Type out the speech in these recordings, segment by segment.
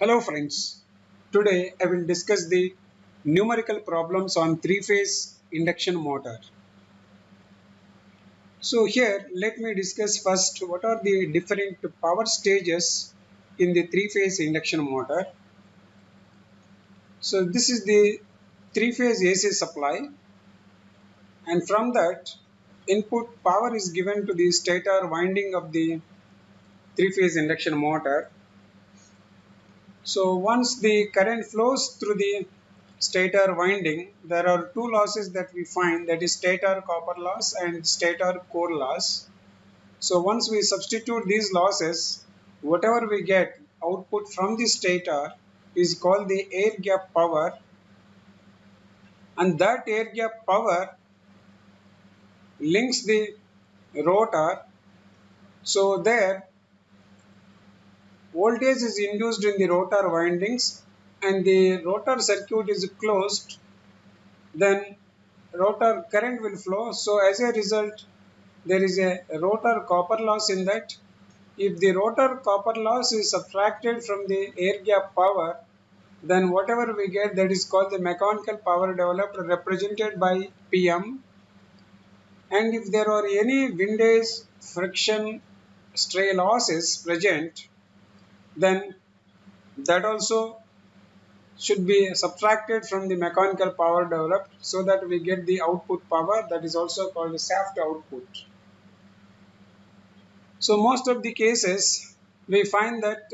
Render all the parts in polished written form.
Hello friends, today I will discuss the numerical problems on three-phase induction motor. So here let me discuss first what are the different power stages in the three-phase induction motor. So this is the three-phase AC supply, and from that input power is given to the stator winding of the three-phase induction motor. So once the current flows through the stator winding, there are two losses that we find, that is stator copper loss and stator core loss. So once we substitute these losses, whatever we get output from the stator is called the air gap power, and that air gap power links the rotor. So there voltage is induced in the rotor windings and the rotor circuit is closed, then rotor current will flow. So as a result, there is a rotor copper loss in that. If the rotor copper loss is subtracted from the air gap power, then whatever we get, that is called the mechanical power developed, represented by PM. And if there are any windage, friction, stray losses present, then that also should be subtracted from the mechanical power developed, so that we get the output power, that is also called the shaft output. So most of the cases we find that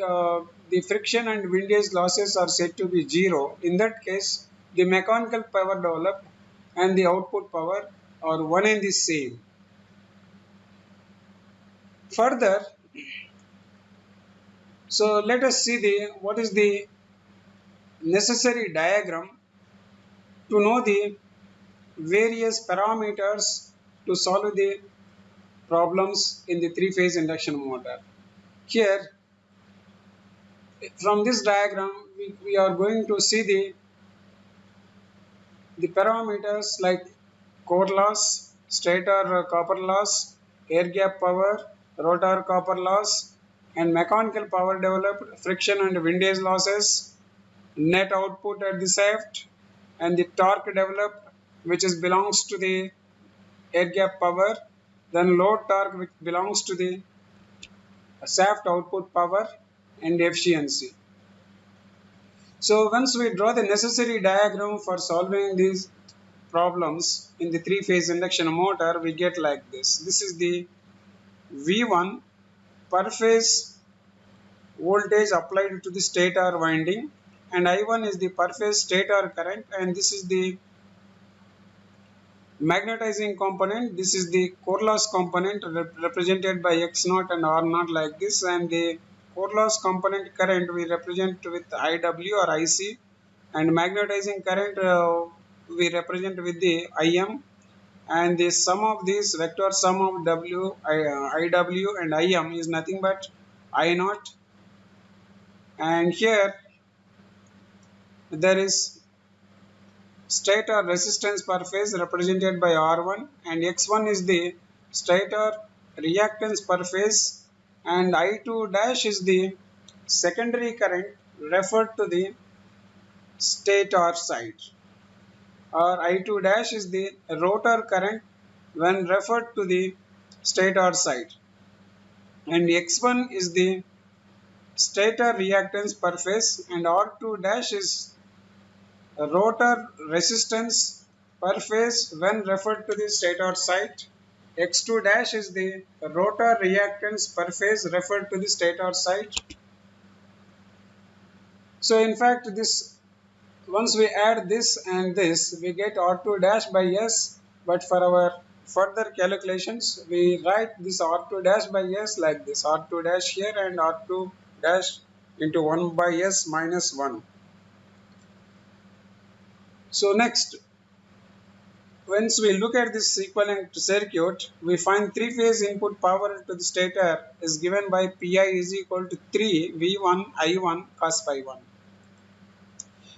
the friction and windage losses are said to be zero. In that case, the mechanical power developed and the output power are one and the same. Further, so let us see the what is the necessary diagram to know the various parameters to solve the problems in the three-phase induction motor. Here, from this diagram, we are going to see the parameters like core loss, stator copper loss, air gap power, rotor copper loss, and mechanical power developed, friction and windage losses, net output at the shaft, and the torque developed, which is belongs to the air gap power, then load torque, which belongs to the shaft output power, and efficiency. So once we draw the necessary diagram for solving these problems in the three-phase induction motor, we get like this. This is the V1 per phase voltage applied to the stator winding, and I1 is the per phase stator current, and this is the magnetizing component. This is the core loss component represented by X0 and R0 like this, and the core loss component current we represent with IW or IC, and magnetizing current we represent with the IM, and the sum of these vector sum of IW and IM is nothing but I0, and here there is stator resistance per phase represented by R1, and X1 is the stator reactance per phase, and I2 dash is the secondary current referred to the stator side, or I2 dash is the rotor current when referred to the stator side, and X1 is the stator reactance per phase, and R2 dash is rotor resistance per phase when referred to the stator side. X2 dash is the rotor reactance per phase referred to the stator side. So in fact, this once we add this and this, we get R2 dash by S, but for our further calculations, we write this R2 dash by S like this: R2 dash here and R2 dash into 1 by S minus 1. So next, once we look at this equivalent circuit, we find three-phase input power to the stator is given by Pi is equal to 3 V1 I1 cos phi 1.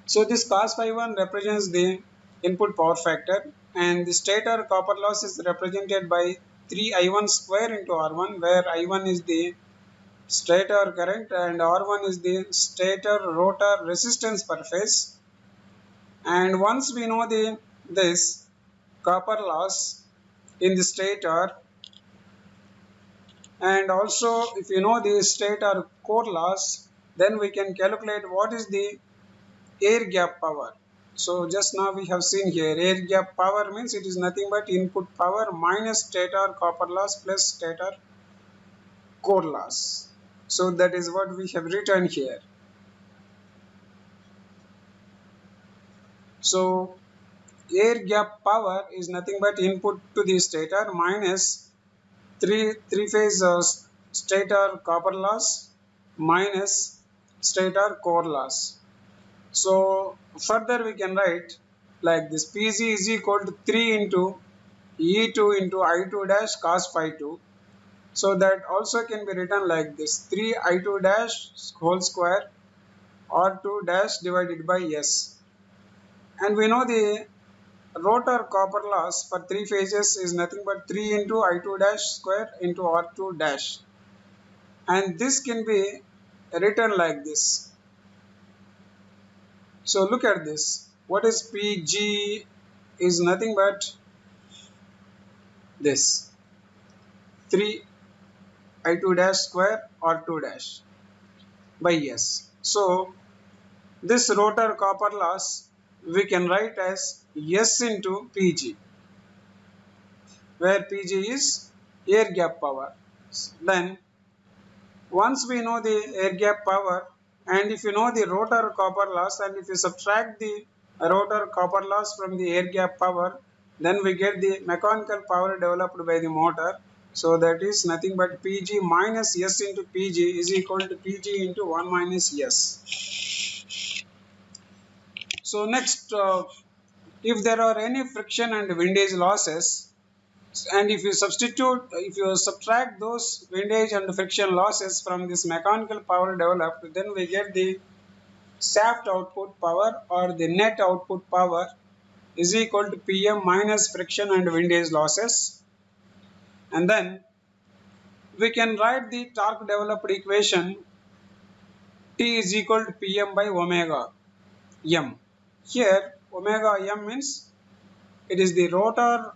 So this cos phi 1 represents the input power factor, and the stator copper loss is represented by 3 I1 square into R1, where I1 is the stator current, and R1 is the stator rotor resistance per phase. And once we know this copper loss in the stator, and also if you know the stator core loss, then we can calculate what is the air gap power. So just now we have seen here air gap power means it is nothing but input power minus stator copper loss plus stator core loss. So that is what we have written here. So air gap power is nothing but input to the stator minus three phase stator copper loss minus stator core loss. So further we can write like this: Pg is equal to 3 into E2 into I2 dash cos phi 2. So that also can be written like this: 3 I2 dash whole square R2 dash divided by S. And we know the rotor copper loss for three phases is nothing but 3 into I2 dash square into R2 dash. And this can be written like this. So look at this. What is Pg is nothing but this 3 I2 dash square R2 dash by S. So this rotor copper loss we can write as S into Pg, where Pg is air gap power. Then once we know the air gap power, and if you know the rotor copper loss, and if you subtract the rotor copper loss from the air gap power, then we get the mechanical power developed by the motor. So that is nothing but Pg minus S into Pg is equal to Pg into 1 minus S. So next, if there are any friction and windage losses, and if you subtract those windage and friction losses from this mechanical power developed, then we get the shaft output power or the net output power is equal to Pm minus friction and windage losses. And then we can write the torque developed equation: T is equal to Pm by omega m. Here omega m means it is the rotor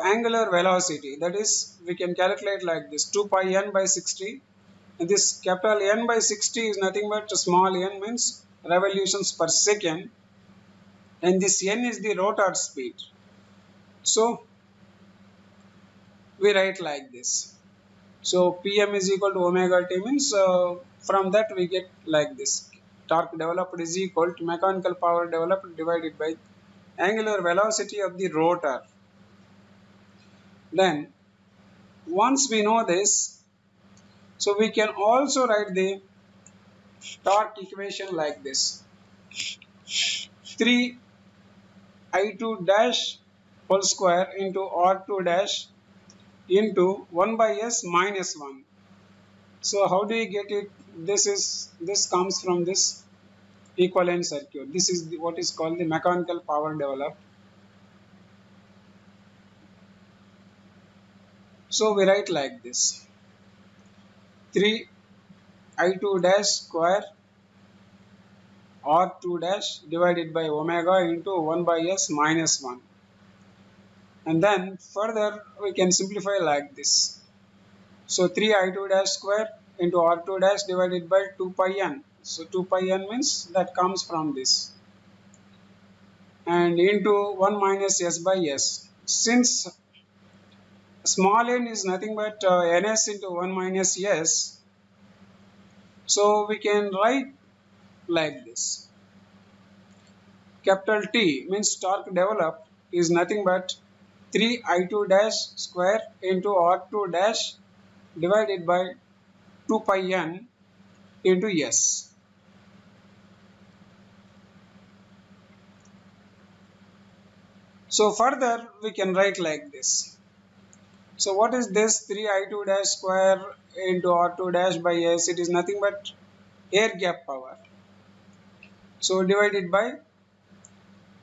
angular velocity, that is we can calculate like this: 2 pi n by 60, and this capital N by 60 is nothing but small n means revolutions per second, and this n is the rotor speed. So we write like this. So Pm is equal to omega t means from that we get like this: torque developed is equal to mechanical power developed divided by angular velocity of the rotor. Then once we know this, so we can also write the torque equation like this: 3 I2 dash whole square into R2 dash into 1 by S minus 1. So how do you get it? This comes from this equivalent circuit. This is what is called the mechanical power developed. So we write like this: 3 I2 dash square R2 dash divided by omega into 1 by S minus 1. And then further we can simplify like this. So 3 I2 dash square into R2 dash divided by 2 pi n. So 2 pi n means that comes from this. And into 1 minus S by S. Since small n is nothing but ns into 1 minus S, so we can write like this: capital T means torque developed is nothing but 3 I2 dash square into R2 dash divided by 2 pi n into S. So further we can write like this. So what is this 3 I2 dash square into R2 dash by S? It is nothing but air gap power. So divided by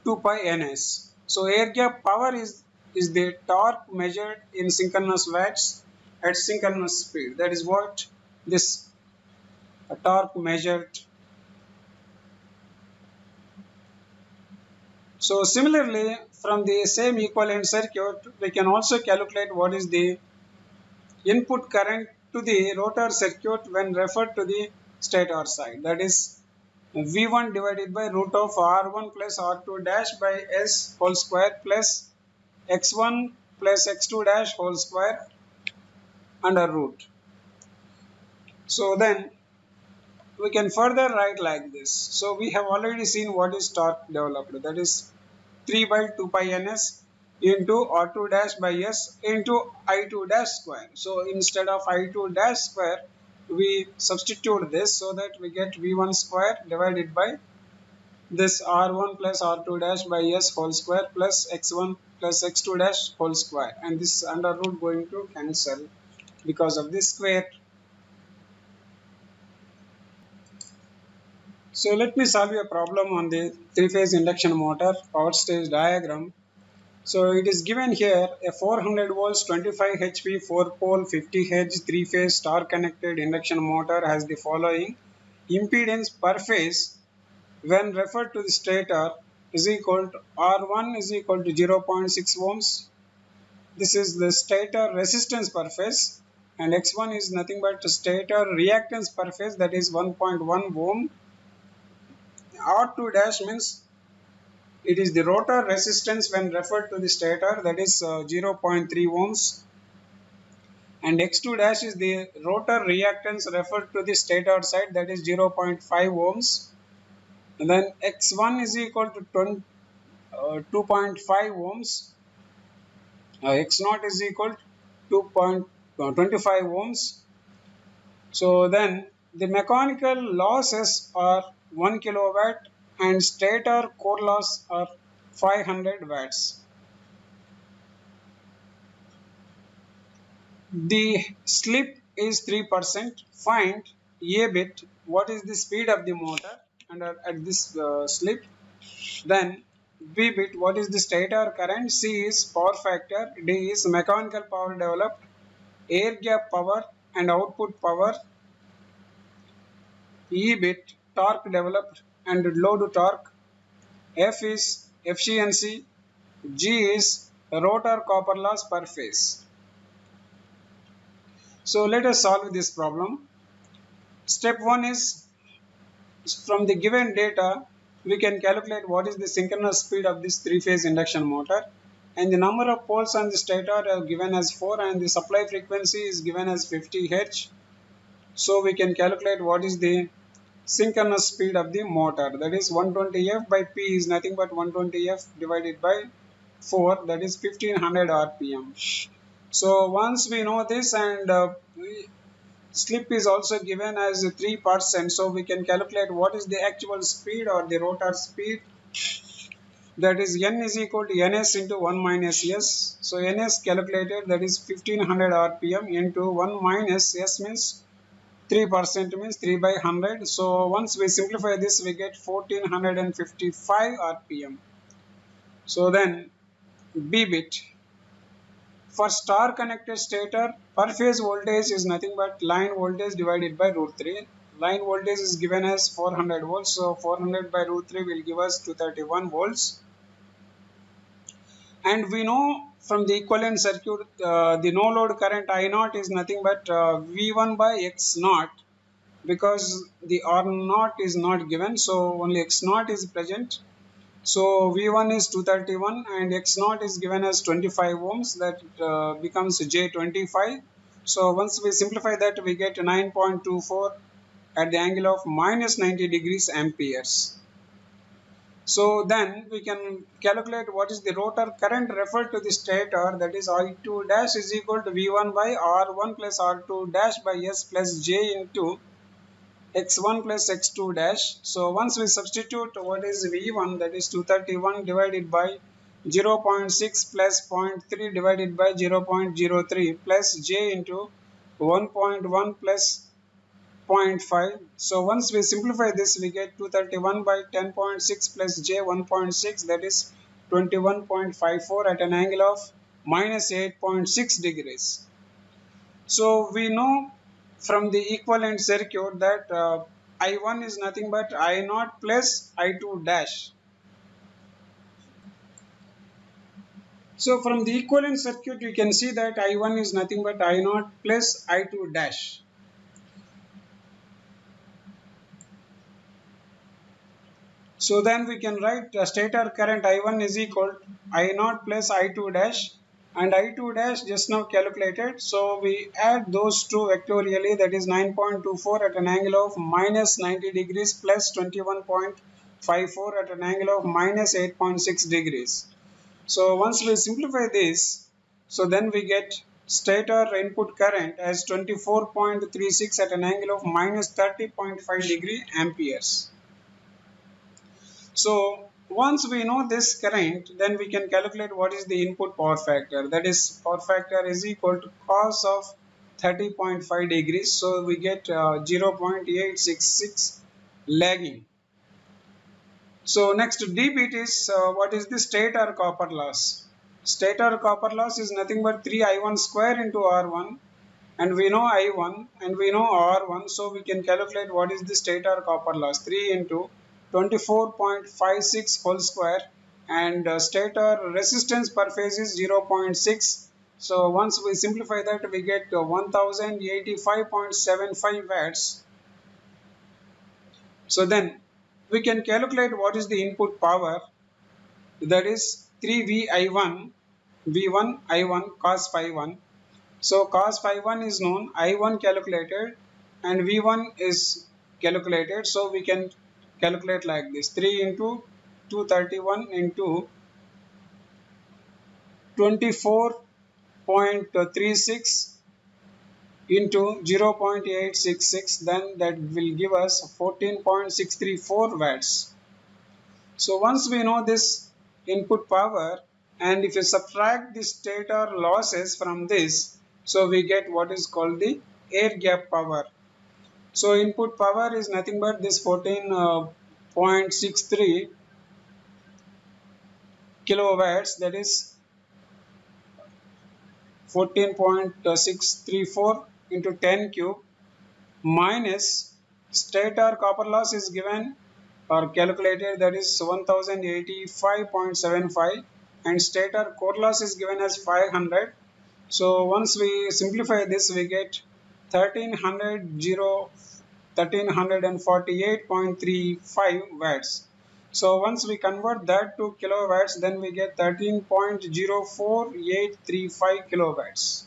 2 pi ns. So air gap power is the torque measured in synchronous watts at synchronous speed. That is what this torque measured. So similarly, from the same equivalent circuit, we can also calculate what is the input current to the rotor circuit when referred to the stator side. That is V1 divided by root of R1 plus R2 dash by S whole square plus X1 plus X2 dash whole square under root. So then we can further write like this. So we have already seen what is torque developed. That is 3 by 2 pi ns into R2 dash by S into I2 dash square. So instead of I2 dash square, we substitute this so that we get V1 square divided by this R1 plus R2 dash by S whole square plus X1 plus X2 dash whole square, and this under root going to cancel because of this square. So let me solve a problem on the three-phase induction motor power stage diagram. So it is given here a 400 volts 25 HP 4-pole 50 Hz three-phase star connected induction motor has the following impedance per phase when referred to the stator is equal to R1 is equal to 0.6 ohms. This is the stator resistance per phase, and X1 is nothing but stator reactance per phase, that is 1.1 ohm. R2 dash means it is the rotor resistance when referred to the stator, that is 0.3 ohms, and X2 dash is the rotor reactance referred to the stator side, that is 0.5 ohms. And then X1 is equal to 2.5 ohms. X0 is equal to 2.25 ohms. So then the mechanical losses are 1 kilowatt and stator core loss are 500 watts. The slip is 3%. Find A bit what is the speed of the motor under at this slip. Then B bit what is the stator current. C is power factor. D is mechanical power developed, air gap power and output power. E bit torque developed and load torque. F is efficiency. G is rotor copper loss per phase. So let us solve this problem. Step 1 is from the given data we can calculate what is the synchronous speed of this three-phase induction motor, and the number of poles on the stator are given as 4 and the supply frequency is given as 50 Hz. So we can calculate what is the synchronous speed of the motor, that is 120F by P is nothing but 120F divided by 4, that is 1500 RPM. So once we know this, and slip is also given as 3%, so we can calculate what is the actual speed or the rotor speed, that is N is equal to Ns into 1 minus S. So Ns calculated, that is 1500 RPM into 1 minus S means 3% means 3 by 100. So once we simplify this, we get 1455 RPM. So then B bit for star connected stator, per phase voltage is nothing but line voltage divided by root 3. Line voltage is given as 400 volts. So 400 by root 3 will give us 231 volts. And we know from the equivalent circuit, the no load current I0 is nothing but V1 by X0, because the R0 is not given, so only X0 is present. So V1 is 231 and X0 is given as 25 ohms, that becomes J25. So once we simplify that, we get 9.24 at the angle of minus 90 degrees amperes. So then we can calculate what is the rotor current referred to the stator, that is I2 dash is equal to V1 by R1 plus R2 dash by S plus J into X1 plus X2 dash. So once we substitute what is V1, that is 231 divided by 0.6 plus 0.3 divided by 0.03 plus J into 1.1 plus 0.5. So once we simplify this, we get 231 by 10.6 plus J 1.6, that is 21.54 at an angle of minus 8.6 degrees. So we know from the equivalent circuit that I1 is nothing but I0 plus I2 dash. So from the equivalent circuit you can see that I1 is nothing but I0 plus I2 dash. So then we can write stator current I1 is equal to I0 plus I2 dash, and I2 dash just now calculated. So we add those two vectorially, that is 9.24 at an angle of minus 90 degrees plus 21.54 at an angle of minus 8.6 degrees. So once we simplify this, so then we get stator input current as 24.36 at an angle of minus 30.5 degree amperes. So once we know this current, then we can calculate what is the input power factor. That is, power factor is equal to cos of 30.5 degrees. So we get 0.866 lagging. So next dBit is what is the stator copper loss. Stator copper loss is nothing but 3I1 square into R1, and we know I1 and we know R1, so we can calculate what is the stator copper loss. 3 into 24.56 whole square, and stator resistance per phase is 0.6. So once we simplify that, we get 1085.75 watts. So then we can calculate what is the input power, that is 3VI1 V1 I1 cos phi 1. So cos phi 1 is known, I1 calculated and V1 is calculated. So we can calculate like this: 3 into 231 into 24.36 into 0.866, then that will give us 14.634 watts. So once we know this input power, and if you subtract the stator losses from this, so we get what is called the air gap power. So input power is nothing but this 14.63 kilowatts, that is 14.634 into 10 cube, minus stator copper loss is given or calculated, that is 1085.75, and stator core loss is given as 500. So once we simplify this, we get 1348.35 watts. So once we convert that to kilowatts, then we get 13.04835 kilowatts.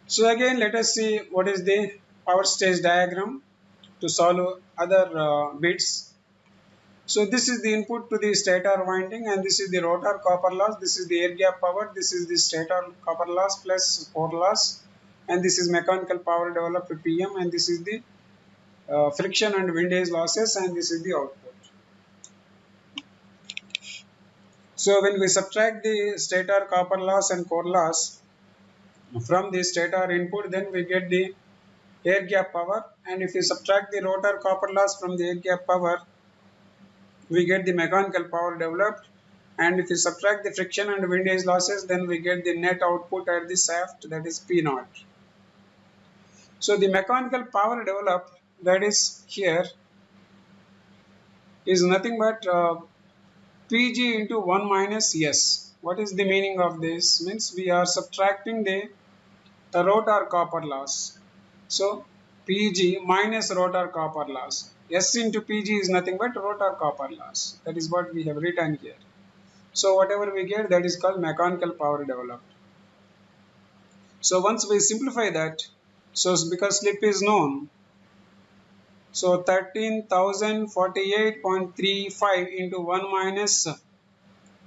So again, let us see what is the power stage diagram to solve other bits. So this is the input to the stator winding, and this is the rotor copper loss, this is the air gap power, this is the stator copper loss plus core loss, and this is mechanical power developed PM, and this is the friction and windage losses, and this is the output. So when we subtract the stator copper loss and core loss from the stator input, then we get the air gap power, and if we subtract the rotor copper loss from the air gap power, we get the mechanical power developed, and if we subtract the friction and windage losses, then we get the net output at the shaft, that is P0. So the mechanical power developed, that is here, is nothing but Pg into 1 minus S. What is the meaning of this? Means we are subtracting the rotor copper loss. So Pg minus rotor copper loss. S into Pg is nothing but rotor copper loss. That is what we have written here. So whatever we get, that is called mechanical power developed. So once we simplify that, so because slip is known, so 13,048.35 into 1 minus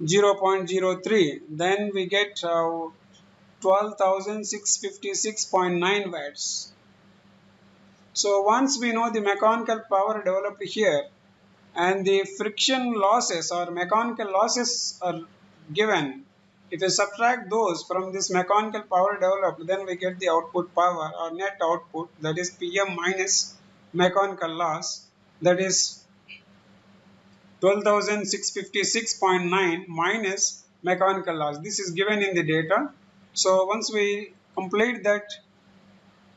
0.03, then we get 12,656.9 watts. So once we know the mechanical power developed here, and the friction losses or mechanical losses are given, if we subtract those from this mechanical power developed, then we get the output power or net output, that is PM minus mechanical loss, that is 12,656.9 minus mechanical loss. This is given in the data. So once we complete that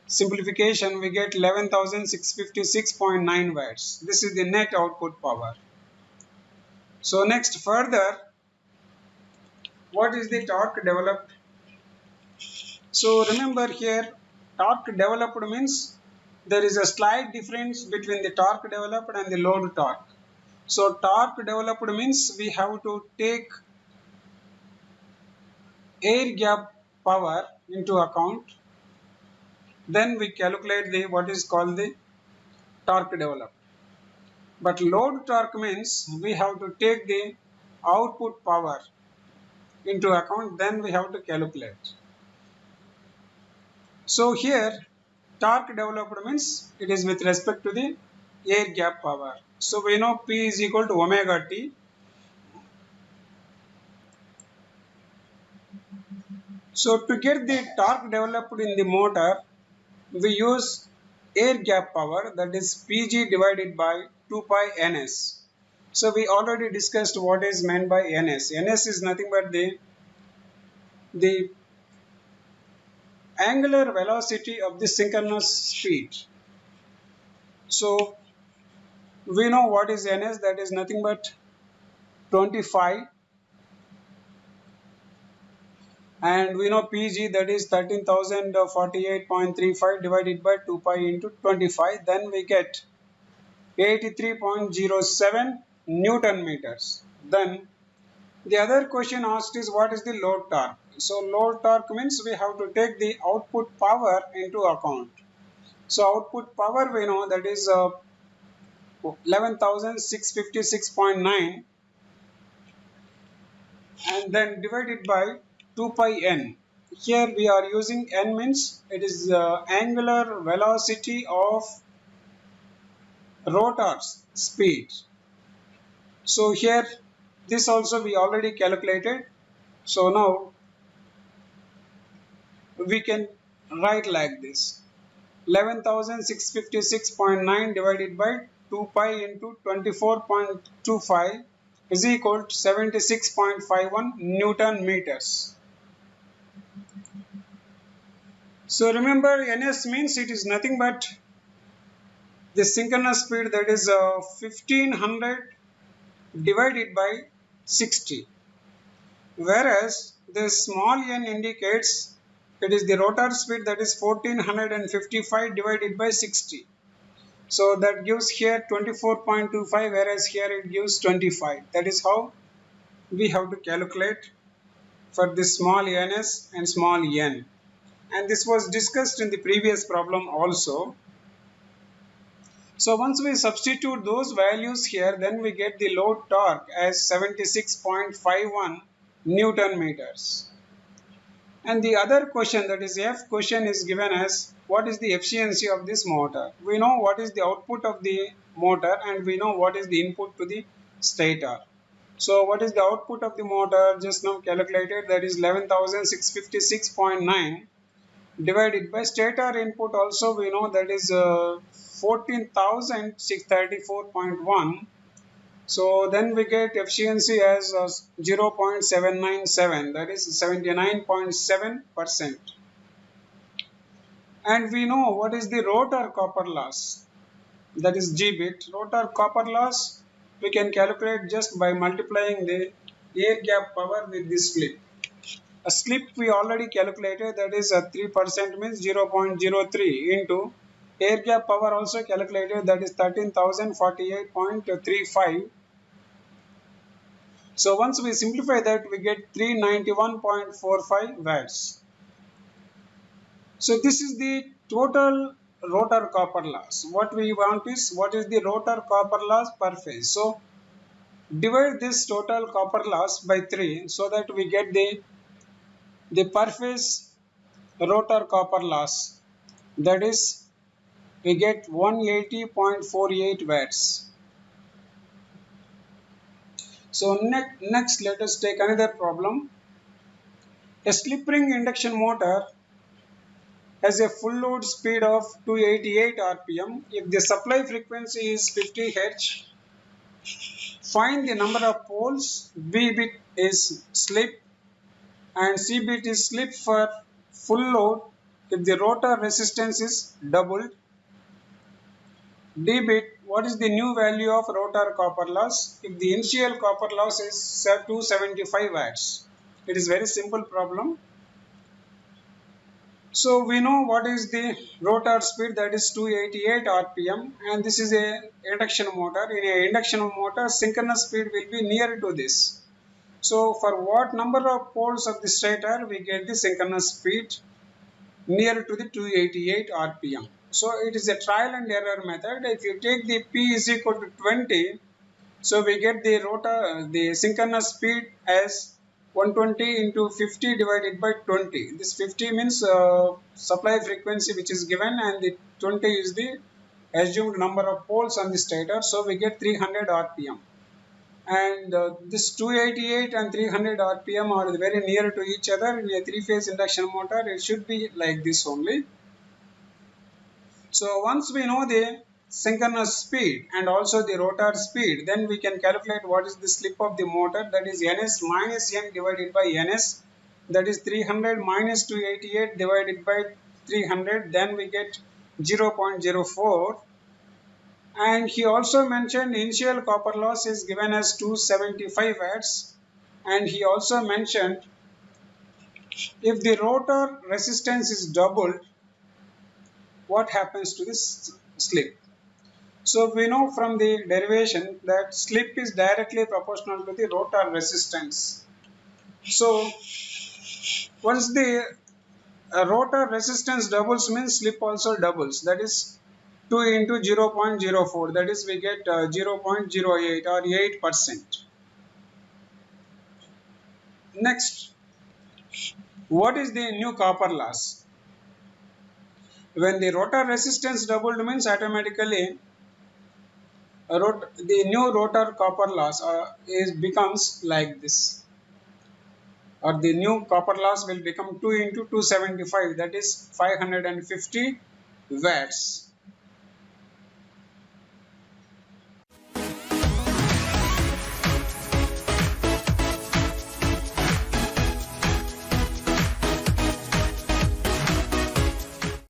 simplification, we get 11,656.9 watts. This is the net output power. So next, further, what is the torque developed? So remember here, torque developed means there is a slight difference between the torque developed and the load torque. So torque developed means we have to take air gap power into account. Then we calculate the what is called the torque developed. But load torque means we have to take the output power into account, then we have to calculate. So here torque developed means it is with respect to the air gap power. So we know P is equal to omega T. So to get the torque developed in the motor, we use air gap power, that is Pg divided by 2 pi ns. So we already discussed what is meant by ns. Ns is nothing but the angular velocity of the synchronous speed. So we know what is ns, that is nothing but 25, and we know Pg, that is 13,048.35 divided by 2 pi into 25, then we get 83.07 Newton meters. Then the other question asked is what is the load torque. So load torque means we have to take the output power into account. So output power we know, that is 11,656.9 and then divided by 2 pi n. Here we are using n means it is angular velocity of rotor's speed. So here this also we already calculated. So now we can write like this: 11,656.9 divided by 2 pi into 24.25 is equal to 76.51 Newton meters. So remember, ns means it is nothing but the synchronous speed, that is 1500 divided by 60, whereas the small n indicates it is the rotor speed, that is 1455 divided by 60. So that gives here 24.25, whereas here it gives 25. That is how we have to calculate for this small ns and small n. And this was discussed in the previous problem also. So once we substitute those values here, then we get the load torque as 76.51 Newton meters. And the other question, that is F question, is given as what is the efficiency of this motor. We know what is the output of the motor and we know what is the input to the stator. So what is the output of the motor, just now calculated, that is 11,656.9 divided by stator input, also we know that is 14,634.1. So then we get efficiency as 0.797, that is 79.7%. And we know what is the rotor copper loss, that is G bit. Rotor copper loss we can calculate just by multiplying the air gap power with the slip. A slip we already calculated, that is 3% means 0.03 into air gap power also calculated, that is 13,048.35. So once we simplify that, we get 391.45 watts. So this is the total rotor copper loss. What we want is what is the rotor copper loss per phase. So divide this total copper loss by 3 so that we get the per phase rotor copper loss, that is we get 180.48 watts. So next let us take another problem. A slip ring induction motor has a full load speed of 288 rpm. If the supply frequency is 50 Hz, find the number of poles B bit is slip and CBT is slip for full load if the rotor resistance is doubled. D-bit, what is the new value of rotor copper loss if the initial copper loss is 275 watts? It is very simple problem. So we know what is the rotor speed, that is 288 rpm, and this is a induction motor. In a induction motor, synchronous speed will be near to this. So for what number of poles of the stator we get the synchronous speed near to the 288 rpm. So it is a trial and error method. If you take the P is equal to 20, so we get the rotor, the synchronous speed as 120 into 50 divided by 20. This 50 means supply frequency which is given, and the 20 is the assumed number of poles on the stator. So we get 300 rpm. And this 288 and 300 rpm are very near to each other. In a three-phase induction motor, it should be like this only. So once we know the synchronous speed and also the rotor speed, then we can calculate what is the slip of the motor, that is ns minus n divided by ns, that is 300 minus 288 divided by 300, then we get 0.04. And he also mentioned initial copper loss is given as 275 watts, and he also mentioned if the rotor resistance is doubled, what happens to this slip. So we know from the derivation that slip is directly proportional to the rotor resistance. So once the rotor resistance doubles means slip also doubles, that is 2 into 0.04, that is we get 0.08 or 8%. Next, what is the new copper loss? When the rotor resistance doubled means automatically the new rotor copper loss becomes like this, or the new copper loss will become 2 into 275, that is 550 watts.